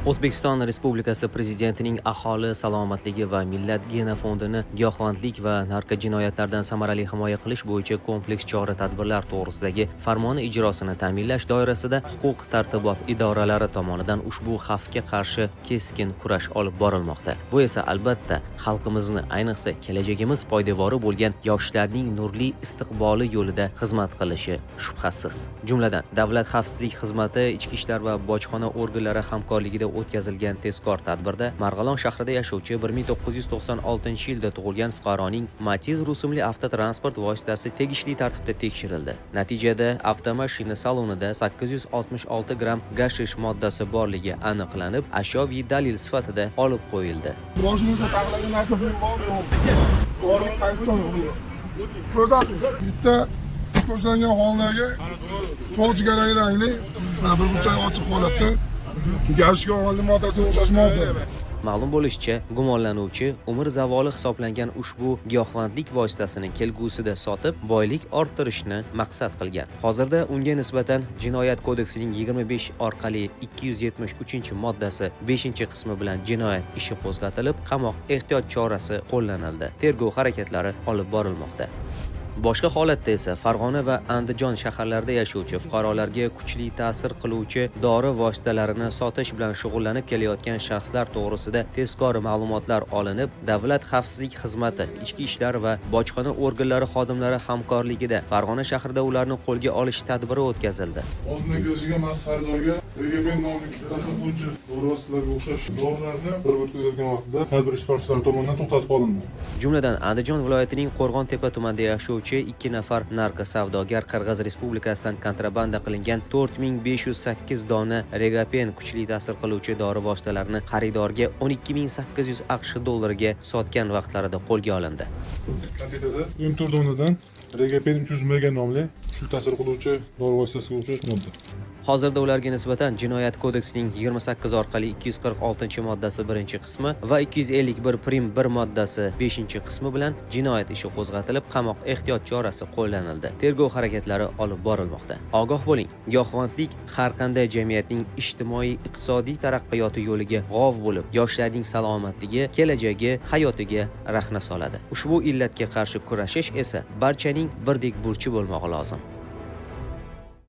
O'zbekiston Respublikasi Prezidentining aholi salomatligi va millat genofondini giyohvandlik va narkojinoyatlardan samarali himoya qilish bo'yicha kompleks chora-tadbirlar to'g'risidagi farmoni ijrosini ta'minlash doirasida huquq-tartibot idoralari tomonidan ushbu xavfga qarshi keskin kurash olib borilmoqda. Bu esa albatta xalqimizni, ayniqsa kelajagimiz poydevori bo'lgan yoshlarning nurli istiqboli yo'lida xizmat qilishi shubhasiz. Jumladan, Davlat xavfsizlik xizmati, ichki ishlar va bojxona organlari hamkorligida o'tkazilgan tezkor tadbirda Marg'ilon shahrida yashovchi 1996-yilda tug'ilgan fuqaroning Matiz rusumli avtotransport vositasi tegishli tartibda tekshirildi. Natijada avtomashina salonida 866 gramm gashish moddasi borligi aniqlanib, ashyoviy dalil sifatida olib qo'yildi. Boshimizda taqlagan narsa bormi? Qaysi tomon? Ko'rsating. Bitta ko'rsatilgan holdagi to'q jigarrang rangli, bir burchak ochiq holatda gashga olgan moddasiga o'xshash modda. Ma'lum bo'lishicha, gumonlanuvchi umr zavoli hisoblangan ushbu giyohvandlik vositasini kelgusida sotib, boylik orttirishni maqsad qilgan. Hozirda unga nisbatan Jinoyat kodeksining 25 orqali 273-moddasi 5-qismi bilan jinoyat ishi qo'zg'atilib, qamoq ehtiyot chorasi qo'llanildi. Tergov harakatlari olib borilmoqda. Boshqa holatda esa Farg'ona va Andijon shaharlarida yashovchi fuqarolarga kuchli ta'sir qiluvchi dori vositalarini sotish bilan shug'ullanib kelayotgan shaxslar to'g'risida tezkor ma'lumotlar olinib, Davlat xavfsizlik xizmati, ichki ishlar va bojxona organlari xodimlari hamkorligida Farg'ona shahrida ularni qo'lga olish tadbiri o'tkazildi. Oldindan kelishgan mast xaridorga RGP nomli tasarrufchi dori vositalariga o'xshash dorilarni bir o'tkazilgan vaqtda tadbir ishtirokchilari tomonidan to'xtatib olindi. Jumladan, Andijon viloyatining Qo'rg'on-Tepa tumanida yashovchi 2 nafar narkosavdogar Qirg'iz Respublikasidan kontrabanda qilingan 4508 dona Regapen kuchli ta'sir qiluvchi dori vositalarini xaridorga 12800 AQSh dollariga sotgan vaqtlarida qo'lga olindi. Kasetada 14 donadan Regapen 300 mg nomli kuchli ta'sir qiluvchi dori vositasiga o'xshash modda. Hozirda ularga nisbatan Jinoyat kodeksining 28 orqali 246-moddasi 1-qismi va 251 prim 1 moddasi 5-qismi bilan jinoyat ishi qo'zg'atilib, qamoq ehtiyot chorasi qo'llanildi. Tergov harakatlari olib borilmoqda. Ogoh bo'ling, giyohvandlik har qanday jamiyatning ijtimoiy-iqtisodiy taraqqiyoti yo'liga g'ov bo'lib, yoshlarning salomatligi, kelajagi, hayotiga rahna soladi. Ushbu illatga qarshi kurashish esa barchaning birdek burchi bo'lmog'i lozim.